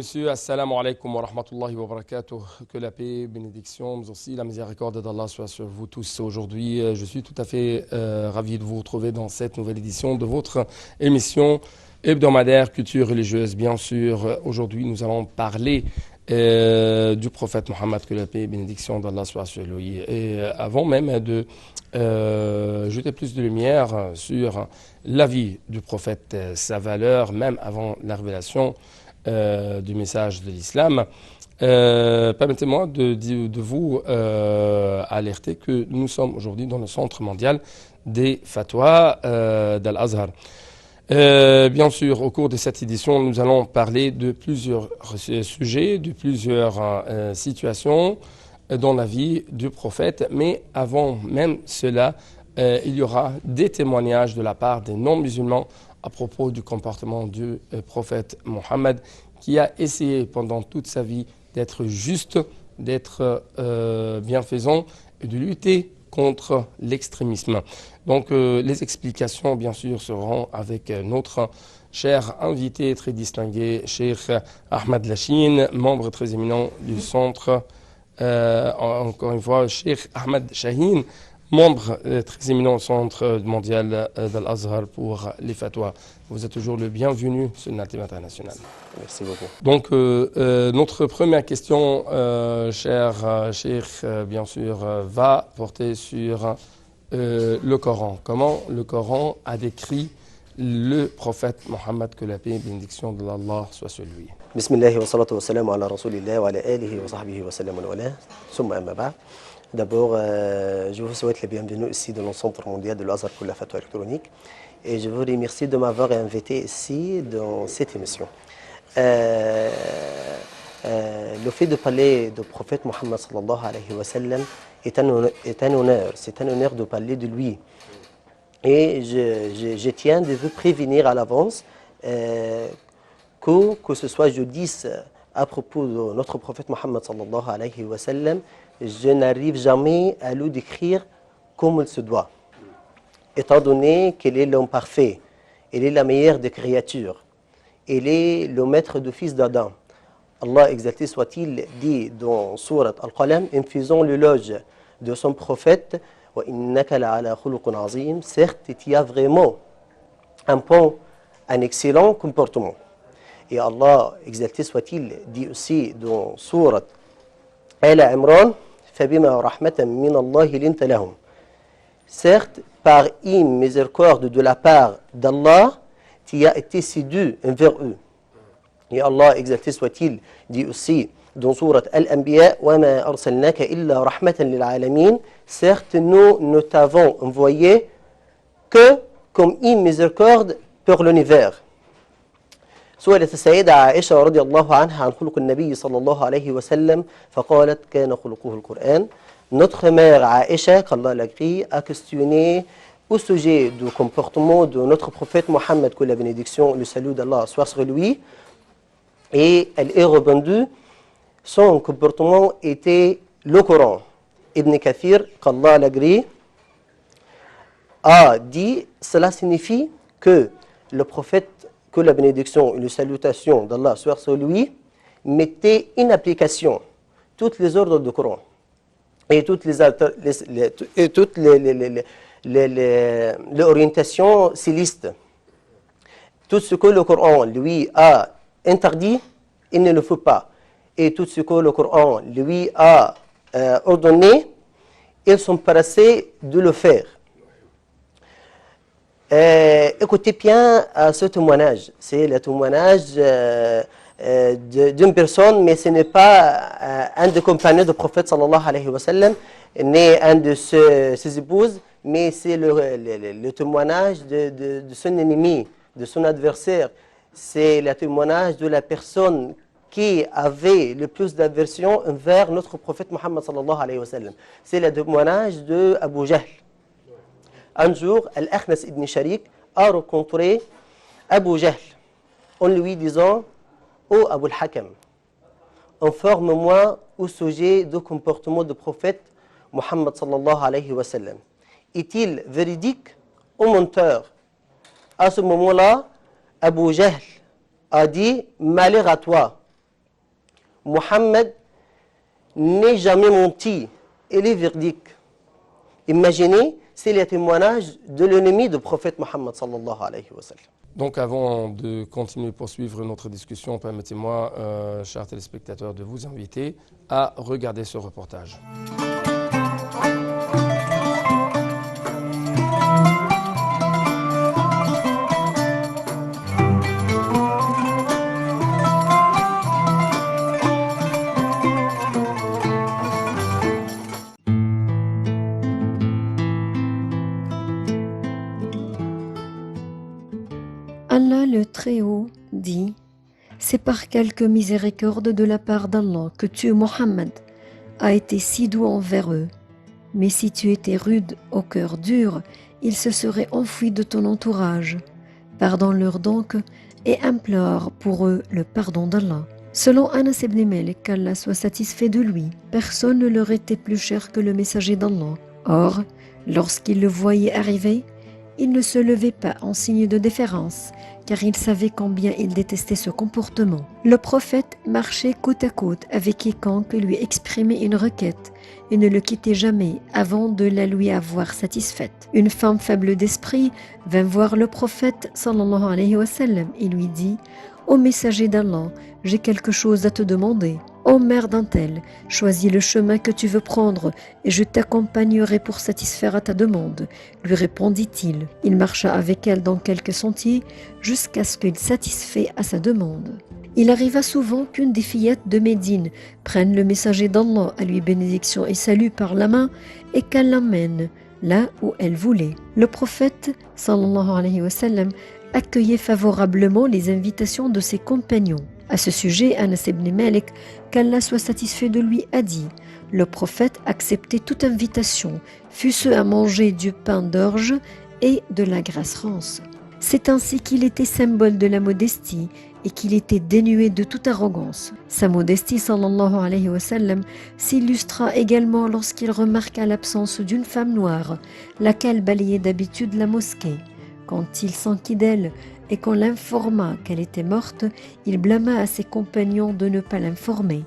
messieurs, assalamu alaikum wa rahmatullahi wa barakatuh. Que la paix, bénédiction, mais aussi la miséricorde d'Allah soit sur vous tous. Aujourd'hui, je suis tout à fait ravi de vous retrouver dans cette nouvelle édition de votre émission hebdomadaire Culture religieuse. Bien sûr, aujourd'hui, nous allons parler du prophète Mohammed, que la paix et bénédiction d'Allah soit sur lui. Et avant même de jeter plus de lumière sur la vie du prophète, sa valeur, même avant la révélation du message de l'islam, permettez-moi de vous alerter que nous sommes aujourd'hui dans le centre mondial des fatwas d'Al-Azhar. Bien sûr, au cours de cette édition, nous allons parler de plusieurs sujets, de plusieurs situations dans la vie du prophète, mais avant même cela, il y aura des témoignages de la part des non-musulmans à propos du comportement du prophète Mohammed, qui a essayé pendant toute sa vie d'être juste, d'être bienfaisant et de lutter contre l'extrémisme. Donc les explications, bien sûr, seront avec notre cher invité très distingué, Cheikh Ahmed Lachine, membre très éminent du centre, encore une fois, Cheikh Ahmed Shaheen, membre très éminent au Centre mondial d'Al-Azhar pour les fatwas. Vous êtes toujours le bienvenu sur le Native International. Merci beaucoup. Donc, notre première question, cher Cheikh, bien sûr, va porter sur le Coran. Comment le Coran a décrit le prophète Mohammed, que la paix et bénédiction de Allah soit sur lui. Bismillah wa salatu wa salam ala rasulillah wa ala alihi wa sahbihi wa sallam wa ala summa amma ba'd. D'abord, je vous souhaite la bienvenue ici dans le Centre mondial de l'Azhar pour la fatwa électronique et je vous remercie de m'avoir invité ici dans cette émission. Le fait de parler du prophète Mohammed sallallahu alayhi wa sallam est un honneur, c'est un honneur de parler de lui. Et je tiens de vous prévenir à l'avance que ce soit je dise à propos de notre prophète Mohammed sallallahu alayhi wa sallam, je n'arrive jamais à le décrire comme il se doit. Étant donné qu'il est l'homme parfait, il est la meilleure des créatures, il est le maître du fils d'Adam. Allah exalté soit-il dit dans Sourate Al-Qalam, en faisant l'éloge de son prophète, certes, il y a vraiment un excellent comportement. Et Allah exalté soit-il dit aussi dans Sourate Al-Imran, certes, par une miséricorde de la part d'Allah, tu as été séduit envers eux. Et Allah exalté soit-il dit aussi dans Sourate Al-Anbiya, certes, nous ne t'avons envoyé que comme une miséricorde pour l'univers. سئلت السيدة عائشة رضي الله عنها عن خلق النبي صلى الله عليه وسلم فقالت كان خلقه القرآن. Notre mère Aïcha, qu'Allah l'agrée, a questionné au sujet du comportement de notre prophète Mohammed, que la bénédiction et le salut d'Allah soient sur lui, et elle est répondue, son comportement était le Coran. Ibn Kathir, qu'Allah l'agrée, a dit, cela signifie que le prophète, que la bénédiction et la salutation d'Allah soient sur lui, mettait en application toutes les ordres du Coran et toutes les orientations célestes. Tout ce que le Coran lui a interdit, il ne le fait pas. Et tout ce que le Coran lui a ordonné, ils sont pressés de le faire. Écoutez bien ce témoignage. C'est le témoignage d'une personne, mais ce n'est pas un des compagnons du prophète sallallahu alayhi wa sallam, ni un de ses épouses, mais c'est le témoignage de son ennemi, de son adversaire. C'est le témoignage de la personne qui avait le plus d'aversion envers notre prophète Mohammed sallallahu alayhi wa sallam. C'est le témoignage de Abu Jahl. Un jour, Al-Akhnas ibn Sharik a rencontré Abu Jahl en lui disant « Oh Abu al-Hakam, informe-moi au sujet du comportement du prophète Mohammed sallallahu alayhi wa sallam. Est-il véridique ou menteur ?» À ce moment-là, Abu Jahl a dit « Malheur à toi, Mohammed n'est jamais menti. Il est véridique. Imaginez, c'est le témoignage de l'ennemi du prophète Mohammed sallallahu alayhi wa sallam. Donc avant de continuer, poursuivre notre discussion, permettez-moi, chers téléspectateurs, de vous inviter à regarder ce reportage. Allah le Très-Haut dit « C'est par quelque miséricorde de la part d'Allah que tu, Mohammed, as été si doux envers eux. Mais si tu étais rude au cœur dur, ils se seraient enfuis de ton entourage. Pardonne-leur donc et implore pour eux le pardon d'Allah. » Selon Anas ibn Malik, qu'Allah soit satisfait de lui, personne ne leur était plus cher que le messager d'Allah. Or, lorsqu'il le voyait arriver, il ne se levait pas en signe de déférence, car il savait combien il détestait ce comportement. Le prophète marchait côte à côte avec quiconque lui exprimait une requête et ne le quittait jamais avant de la lui avoir satisfaite. Une femme faible d'esprit vint voir le prophète sallallahu alayhi wa sallam et lui dit « Ô messager d'Allah, j'ai quelque chose à te demander. » « Ô mère d'un tel, choisis le chemin que tu veux prendre et je t'accompagnerai pour satisfaire à ta demande, lui répondit-il. Il marcha avec elle dans quelques sentiers jusqu'à ce qu'il satisfait à sa demande. Il arriva souvent qu'une des fillettes de Médine prenne le messager d'Allah à lui bénédiction et salut par la main et qu'elle l'emmène là où elle voulait. Le prophète sallallahu alayhi wa sallam accueillait favorablement les invitations de ses compagnons. À ce sujet, Anas ibn Malik, qu'Allah soit satisfait de lui, a dit « Le prophète acceptait toute invitation, fût-ce à manger du pain d'orge et de la graisse rance. » C'est ainsi qu'il était symbole de la modestie et qu'il était dénué de toute arrogance. Sa modestie, sallallahu alayhi wa sallam, s'illustra également lorsqu'il remarqua l'absence d'une femme noire, laquelle balayait d'habitude la mosquée. Quand il s'enquit d'elle, et qu'on l'informa qu'elle était morte, il blâma à ses compagnons de ne pas l'informer.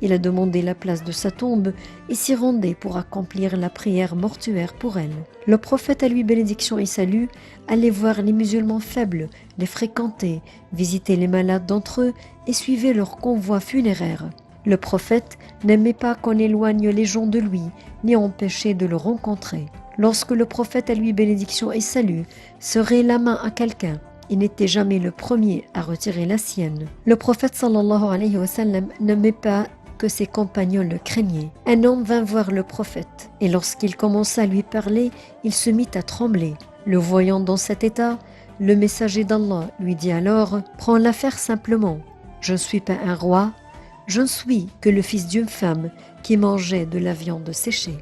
Il a demandé la place de sa tombe et s'y rendait pour accomplir la prière mortuaire pour elle. Le prophète, à lui bénédiction et salut, allait voir les musulmans faibles, les fréquenter, visiter les malades d'entre eux et suivait leur convoi funéraire. Le prophète n'aimait pas qu'on éloigne les gens de lui, ni empêcher de le rencontrer. Lorsque le prophète, à lui bénédiction et salut, serrait la main à quelqu'un, il n'était jamais le premier à retirer la sienne. Le prophète sallallahu alayhi wa sallam n'aimait pas que ses compagnons le craignaient. Un homme vint voir le prophète, et lorsqu'il commença à lui parler, il se mit à trembler. Le voyant dans cet état, le messager d'Allah lui dit alors « Prends l'affaire simplement. Je ne suis pas un roi, je ne suis que le fils d'une femme qui mangeait de la viande séchée. »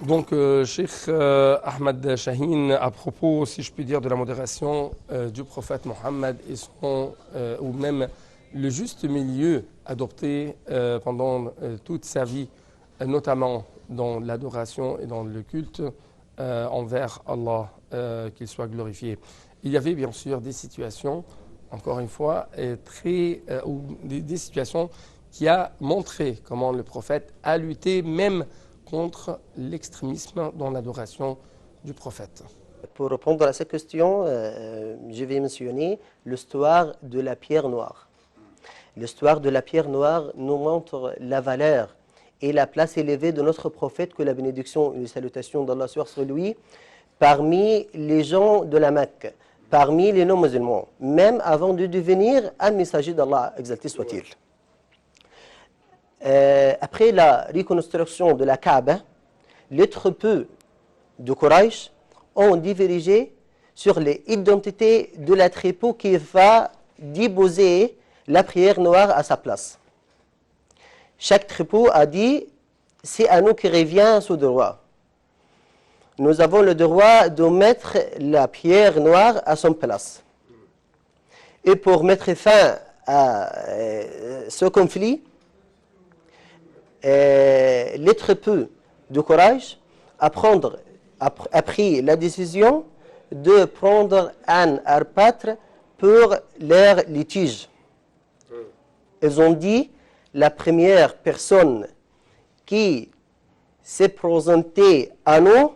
Donc, Cheikh Ahmed Shaheen, à propos, si je puis dire, de la modération du prophète Mohammed et ou même le juste milieu adopté pendant toute sa vie, notamment dans l'adoration et dans le culte envers Allah, qu'il soit glorifié. Il y avait bien sûr des situations, encore une fois, ou des situations qui a montré comment le prophète a lutté même contre l'extrémisme dans l'adoration du prophète. Pour répondre à cette question, je vais mentionner l'histoire de la pierre noire. L'histoire de la pierre noire nous montre la valeur et la place élevée de notre prophète, que la bénédiction et les salutations d'Allah soit sur lui, parmi les gens de la Mecque, parmi les non-musulmans, même avant de devenir un messager d'Allah, exalté soit-il. Après la reconstruction de la Kaaba, les troupeaux de Quraysh ont divergé sur l'identité de la troupeau qui va déposer la prière noire à sa place. Chaque troupeau a dit « c'est à nous qui revient ce droit ». nous avons le droit de mettre la pierre noire à son place. Et pour mettre fin à ce conflit, l'être peu de courage a pris la décision de prendre un arbitre pour leur litige. Ils ont dit, la première personne qui s'est présentée à nous,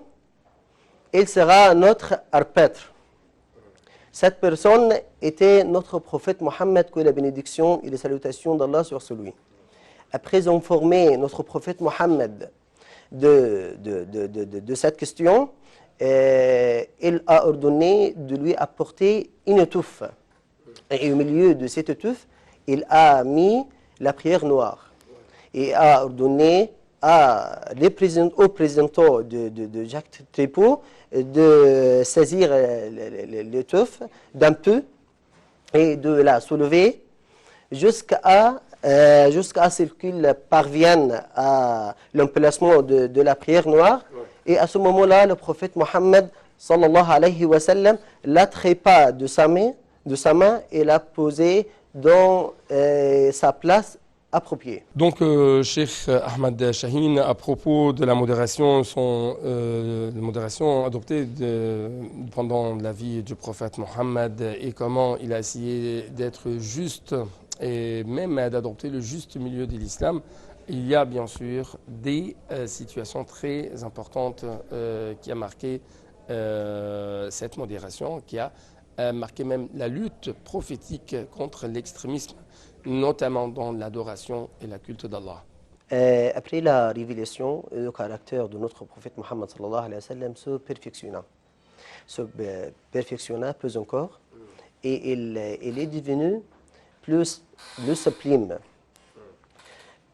il sera notre arbitre. Cette personne était notre prophète Mohammed, que la bénédiction et les salutations d'Allah sur lui. Après informer notre prophète Mohammed de cette question, il a ordonné de lui apporter une étouffe. Et au milieu de cette étouffe, il a mis la prière noire. Et a ordonné au président de Jacques Trépeau de saisir l'étouffe d'un peu et de la soulever jusqu'à ce qu'il parvienne à l'emplacement de la prière noire. Et à ce moment-là, le prophète Mohammed sallallahu alayhi wa sallam l'attrapa de sa main et l'a posé dans sa place appropriée. Donc, Cheikh Ahmad Shaheen, à propos de la modération, adoptée pendant la vie du prophète Mohammed et comment il a essayé d'être juste et même d'adopter le juste milieu de l'islam, il y a bien sûr des situations très importantes qui a marqué cette modération, qui a marqué même la lutte prophétique contre l'extrémisme, notamment dans l'adoration et la culte d'Allah. Après la révélation, le caractère de notre prophète Mohammed sallallahu alayhi wa sallam se perfectionna plus encore et il est devenu plus sublime.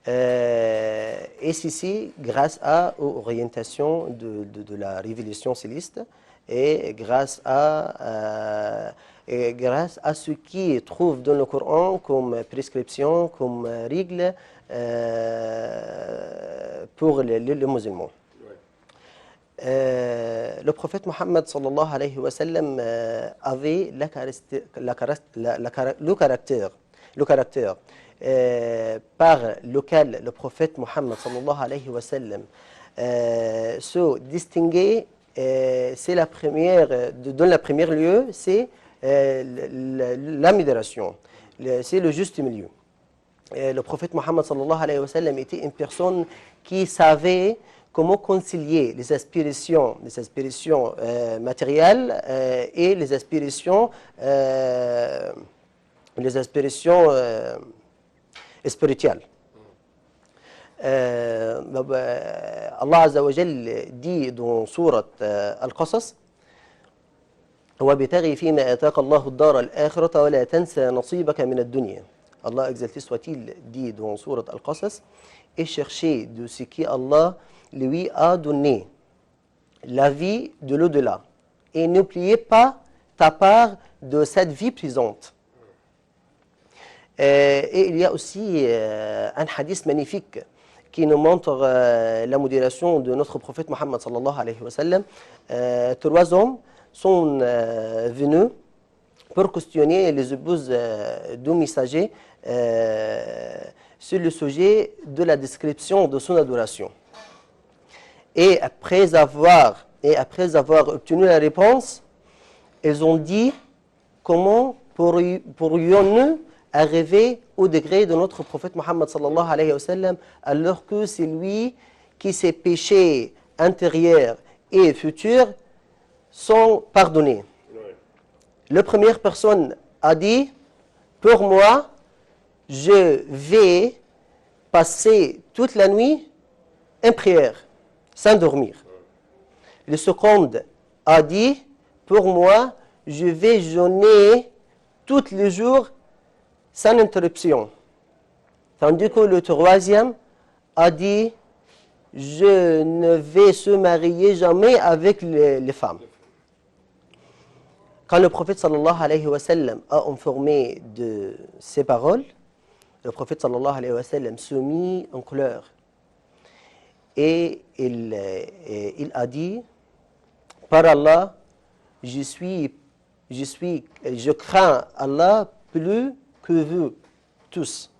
Et ceci grâce aux orientations de la révélation céleste et grâce à ce qui trouve dans le Coran comme prescription, comme règle pour les musulmans. Le prophète Mohammed sallallahu alayhi wa sallam avait le caractère par lequel le prophète Mohammed sallallahu alayhi wa sallam se distinguait. C'est la première, dans le premier lieu, c'est la modération, c'est le juste milieu. Le prophète Mohammed sallallahu alayhi wa sallam était une personne qui savait comment concilier les aspirations matérielles et les aspirations spirituelles. Allah Azza wa Jal dit dans sourate Al-Qasas وَابْتَغِ فِيمَا آتَاكَ اللَّهُ الدَّارَ الْآخِرَةَ وَلَا تَنْسَ نَصِيبَكَ مِنَ الدُّنْيا. Allah exalté soit-il dit dans sourate Al-Qasas, et chercher de ce qu'Allah lui a donné la vie de l'au-delà et n'oubliez pas ta part de cette vie présente. Et il y a aussi un hadith magnifique qui nous montre la modération de notre prophète Mohammed sallallahu alayhi wa sallam. 3 hommes sont venus pour questionner les épouses du messager sur le sujet de la description de son adoration. Et après avoir obtenu la réponse, ils ont dit comment pourrions-nous arriver au degré de notre prophète Mohammed sallallahu alayhi wa sallam alors que c'est lui qui ses péchés intérieurs et futurs sont pardonnés. La première personne a dit, pour moi, je vais passer toute la nuit en prière, sans dormir. Le second a dit, pour moi, je vais jeûner tous les jours sans interruption. Tandis que le troisième a dit, je ne vais se marier jamais avec les femmes. Quand le prophète sallallahu alayhi wa sallam a informé de ces paroles, le prophète sallallahu alayhi wa sallam se mit en colère. Et il a dit, par Allah, je crains Allah plus que vous tous.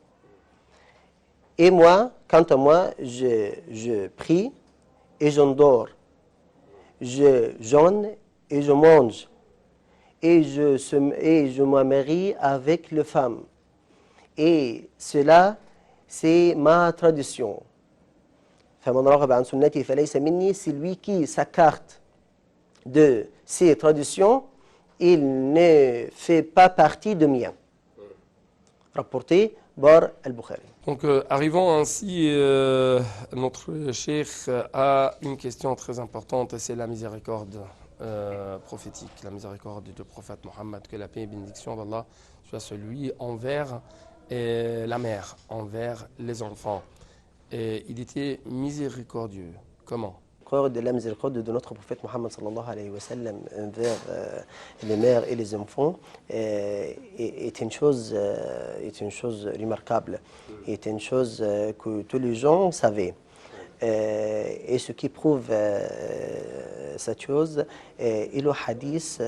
Et moi, quant à moi, je prie et j'endors. Je jeûne et je mange. Et je me marie avec les femmes. Et cela, c'est ma tradition. فمن رغب عن سنتي فليس مني, celui qui s'écarte de ces traditions, il ne fait pas partie de mien. Rapporté par Al-Bukhari. Donc, arrivant ainsi, notre cheikh a une question très importante, c'est la miséricorde prophétique, la miséricorde du prophète Mohammed, que la paix et bénédiction d'Allah soit sur lui envers la mère, envers les enfants. Et il était miséricordieux. Comment? De la miséricorde de notre prophète Mohammed sallallahu alayhi wa sallam envers les mères et les enfants est une chose remarquable, est une chose que tous les gens savaient. Et ce qui prouve cette chose est le hadith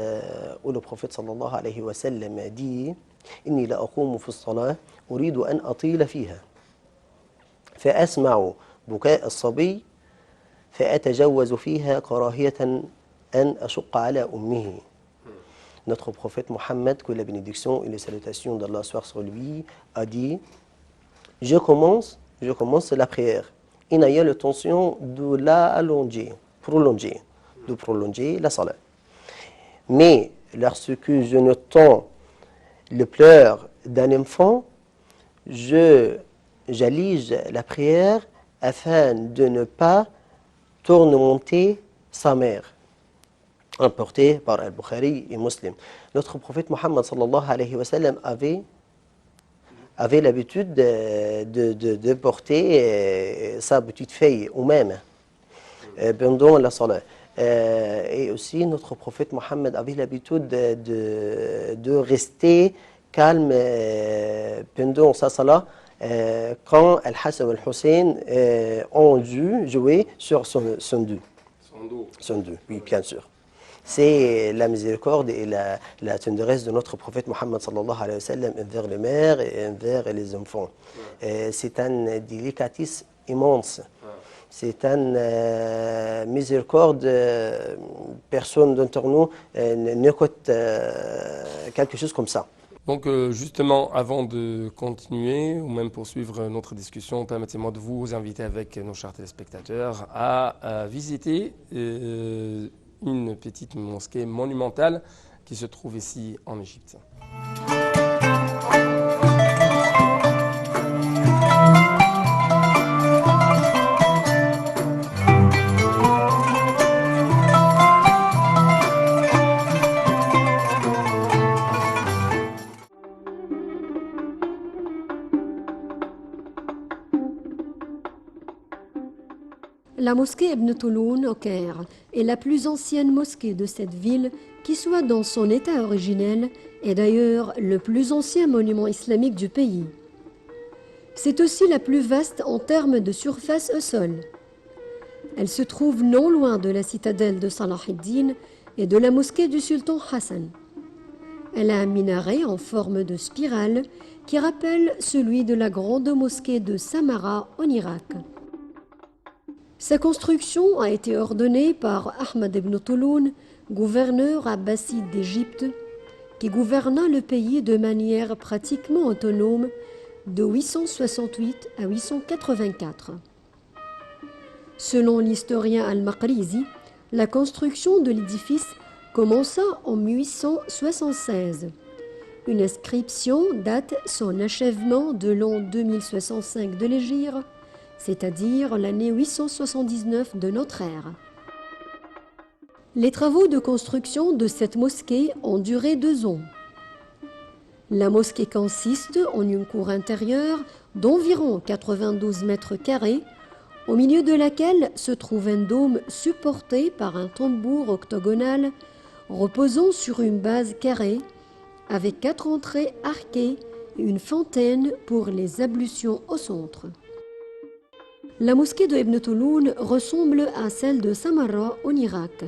où le prophète sallallahu alayhi wa sallam dit إني لأقوم في الصلاة أريد أن أطيل فيها فأسمع بكاء الصبي فأتجوز فيها كراهية أن أشق على أمه. Notre prophète Mohammed, que la bénédiction et les salutations d'Allah soient sur lui, a dit je commence la prière. Il y a l'intention de prolonger la salat. Mais lorsque je n'entends le pleur d'un enfant, j'allige la prière afin de ne pas tourmenter sa mère. Rapporté par Al-Bukhari et Muslim. Notre prophète Mohammed sallallahu alayhi wa sallam avait l'habitude de porter sa petite fille ou même pendant la salat. Et aussi notre prophète Mohammed avait l'habitude de rester calme pendant sa salat quand Al-Hassan et Al-Hussein ont dû jouer sur son dos. Son dos, oui, bien sûr. C'est la miséricorde et la tendresse de notre prophète Mohammed sallallahu alayhi wa sallam envers les mères et envers les enfants. C'est une délicatesse immense. C'est une miséricorde, personne d'entre nous n'écoute quelque chose comme ça. Donc justement, avant de continuer ou même poursuivre notre discussion, permettez-moi de vous inviter avec nos chers téléspectateurs à visiter une petite mosquée monumentale qui se trouve ici en Égypte. La mosquée Ibn Touloun au Caire est la plus ancienne mosquée de cette ville qui soit dans son état originel et d'ailleurs le plus ancien monument islamique du pays. C'est aussi la plus vaste en termes de surface au sol. Elle se trouve non loin de la citadelle de Salah ad-Din et de la mosquée du sultan Hassan. Elle a un minaret en forme de spirale qui rappelle celui de la grande mosquée de Samarra en Irak. Sa construction a été ordonnée par Ahmad ibn Touloun, gouverneur abbasside d'Égypte, qui gouverna le pays de manière pratiquement autonome de 868 à 884. Selon l'historien Al-Maqrizi, la construction de l'édifice commença en 1876. Une inscription date son achèvement de l'an 2065 de l'Hégire, c'est-à-dire l'année 879 de notre ère. Les travaux de construction de cette mosquée ont duré 2 ans. La mosquée consiste en une cour intérieure d'environ 92 mètres carrés, au milieu de laquelle se trouve un dôme supporté par un tambour octogonal reposant sur une base carrée, avec 4 entrées arquées et une fontaine pour les ablutions au centre. La mosquée de Ibn Touloun ressemble à celle de Samarra en Irak.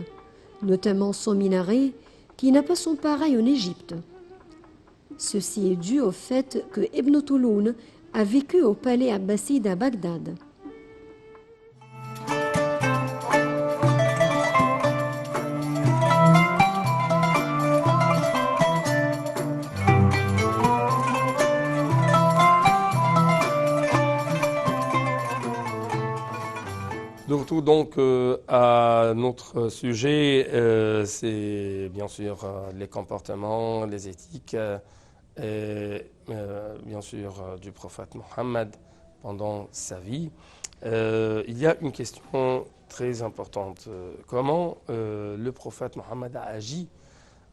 notamment son minaret qui n'a pas son pareil en Égypte. Ceci est dû au fait que Ibn Touloun a vécu au palais abbasside à Bagdad. De retour donc à notre sujet, c'est bien sûr les comportements, les éthiques et bien sûr du prophète Mohammed pendant sa vie. Il y a une question très importante. Comment le prophète Mohammed a agi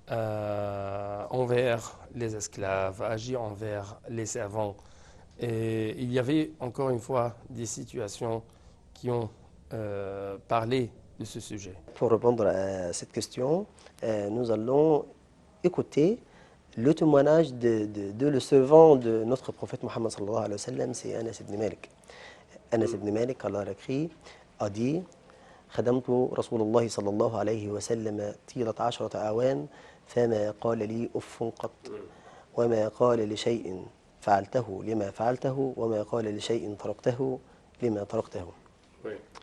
envers les esclaves, a agi envers les servants? Et il y avait encore une fois des situations qui ont parlé de ce sujet. Pour répondre à cette question, nous allons écouter le témoignage de le servant de notre prophète Mohammed sallallahu alayhi wa sallam, c'est Anas ibn Malik. Anas ibn Malik, Allah l'écrit, a dit خدمت رسول الله صلى الله عليه وسلم طيلة 10 أعوام فما قال لي أف قط وما قال لشيء فعلته لما فعلته وما قال لشيء تركته لما تركته.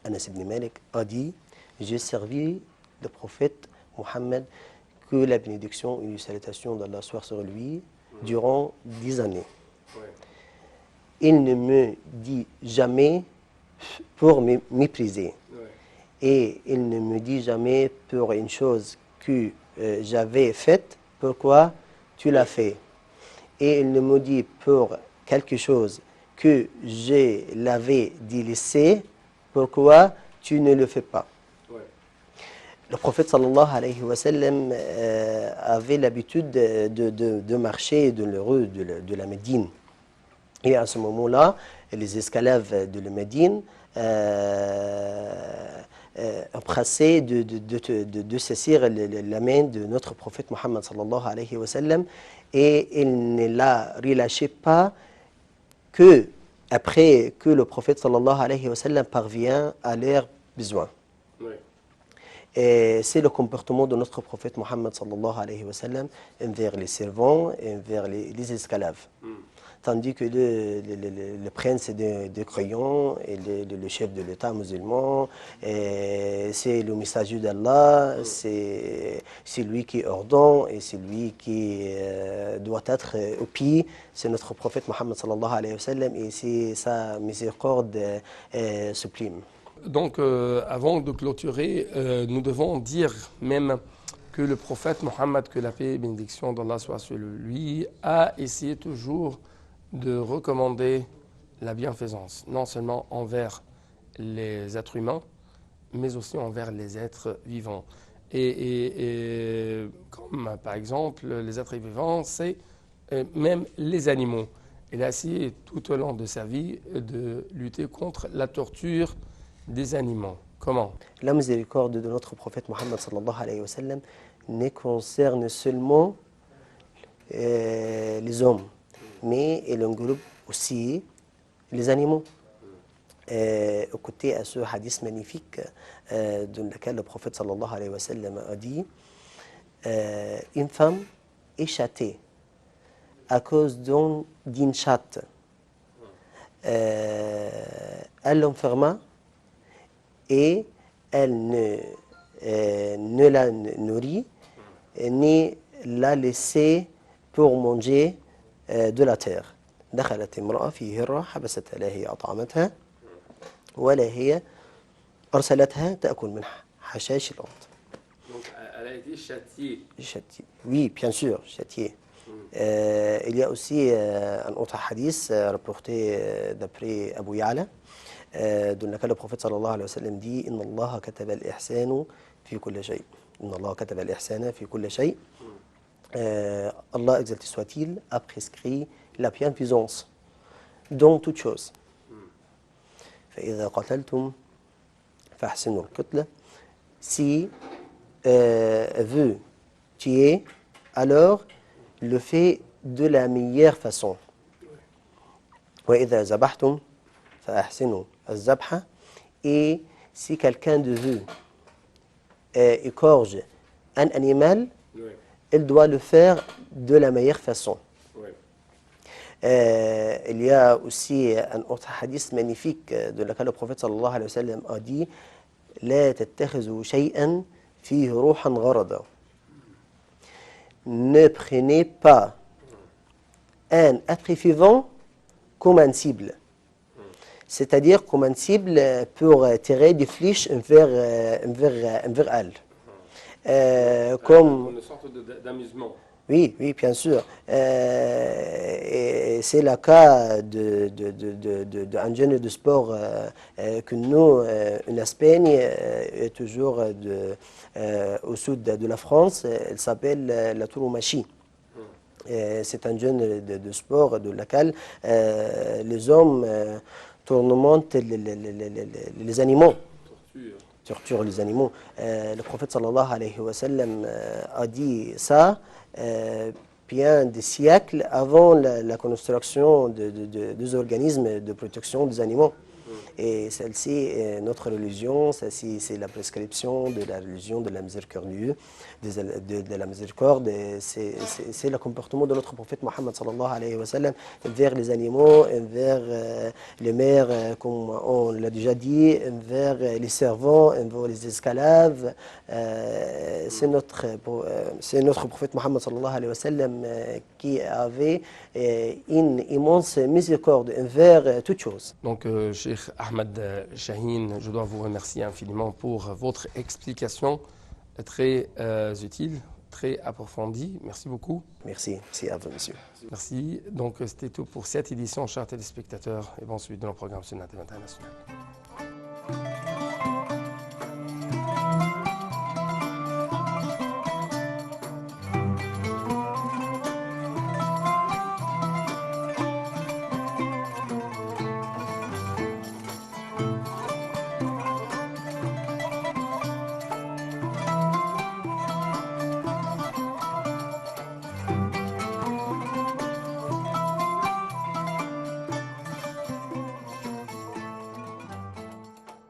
Anas ibn Malik a dit j'ai servi le prophète Mohammed, que la bénédiction et les salutations d'Allah soient sur lui, durant 10 années. Il ne me dit jamais pour me mépriser. Et il ne me dit jamais pour une chose que j'avais faite, pourquoi tu l'as fait. Et il ne me dit pour quelque chose que je l'avais délaissé, pourquoi tu ne le fais pas. Le prophète sallallahu alayhi wa sallam avait l'habitude de marcher dans les rues de la Médine. Et à ce moment-là, les esclaves de la Médine empressaient de saisir la main de notre prophète Mohammed sallallahu alayhi wa sallam, et ils ne la relâchaient pas que après que le prophète sallallahu alayhi wa sallam parvient à leurs besoins. Et c'est le comportement de notre prophète Mohammed sallallahu alayhi wa sallam envers les servants et envers les esclaves. Tandis que le prince des croyants et le chef de l'État musulman, c'est le messager d'Allah, c'est lui qui ordonne et c'est lui qui doit être au pied. C'est notre prophète Mohammed sallallahu alayhi wa sallam, et c'est sa miséricorde sublime. Donc, avant de clôturer, nous devons dire même que le prophète Mohammed, que la paix et bénédiction d'Allah soit sur lui, a essayé toujours de recommander la bienfaisance, non seulement envers les êtres humains, mais aussi envers les êtres vivants. Et comme par exemple les êtres vivants, c'est même les animaux. Il a essayé tout au long de sa vie de lutter contre la torture des animaux. Comment? La miséricorde de notre prophète Mohammed sallallahu alayhi wa sallam ne concerne seulement les hommes, mais elle englobe aussi les animaux. Écoutez à ce hadith magnifique dans lequel le prophète sallallahu alayhi wa sallam a dit une femme est châtée à cause d'une chatte. Elle l'enferma et elle ne la nourrit ni la laissait pour manger de la terre. دخلت امرأة في هرة حبستها لا هي أطعمتها ولا هي أرسلتها تأكل من حشاش الأرض. Donc, elle a été châtiée. Châtiée. Oui, bien sûr, châtiée. Il y a aussi un autre hadith rapporté d'après Abu Ya'la, dans lequel le prophète sallallahu alayhi wa sallam dit إن الله كتب الإحسان في كل شيء. إن الله كتب الإحسان في كل شيء. Allah, exalté soit-il, a prescrit la bienfaisance dans toute chose. فإذا قتلتم فأحسنوا القتلة. Si veut tuer, alors le fait de la meilleure façon. وإذا ذبحتم فأحسنوا الذبح. Et si quelqu'un de vous égorge un animal, Oui, il doit le faire de la meilleure façon. oui. Il y a aussi un autre hadith magnifique de lequel le prophète sallallahu alayhi wa sallam a dit لا تتخذوا شيئا فيه روحا غرضا. Ne prenez pas un être vivant comme un cible. C'est-à-dire comme un cible pour tirer des flèches vers elle. Comme Une sorte d'amusement. Oui, oui, bien sûr. Et c'est le cas d'un jeune de sport que nous, en Espagne, est toujours au sud de la France. Elle s'appelle la tauromachie. C'est un jeune de sport de laquelle les hommes tourmentent les animaux. Torture les animaux. Le prophète sallallahu alayhi wa sallam a dit ça bien des siècles avant la construction des organismes de protection des animaux. Et celle-ci est notre religion, celle-ci c'est la prescription de la religion de la miséricorde, de la miséricorde. C'est le comportement de notre prophète Mohammed sallallahu alayhi wa sallam envers les animaux, envers les mères, comme on l'a déjà dit, envers les servants, envers les esclaves. C'est notre prophète Mohammed sallallahu alayhi wa sallam qui avait une immense miséricorde envers toutes choses. Donc, Cheikh Ahmed Chahine, je dois vous remercier infiniment pour votre explication très utile, très approfondie. Merci beaucoup. Merci à vous, monsieur. Merci. Donc, c'était tout pour cette édition, chers téléspectateurs, et bonne suite de nos programmes sur Native International.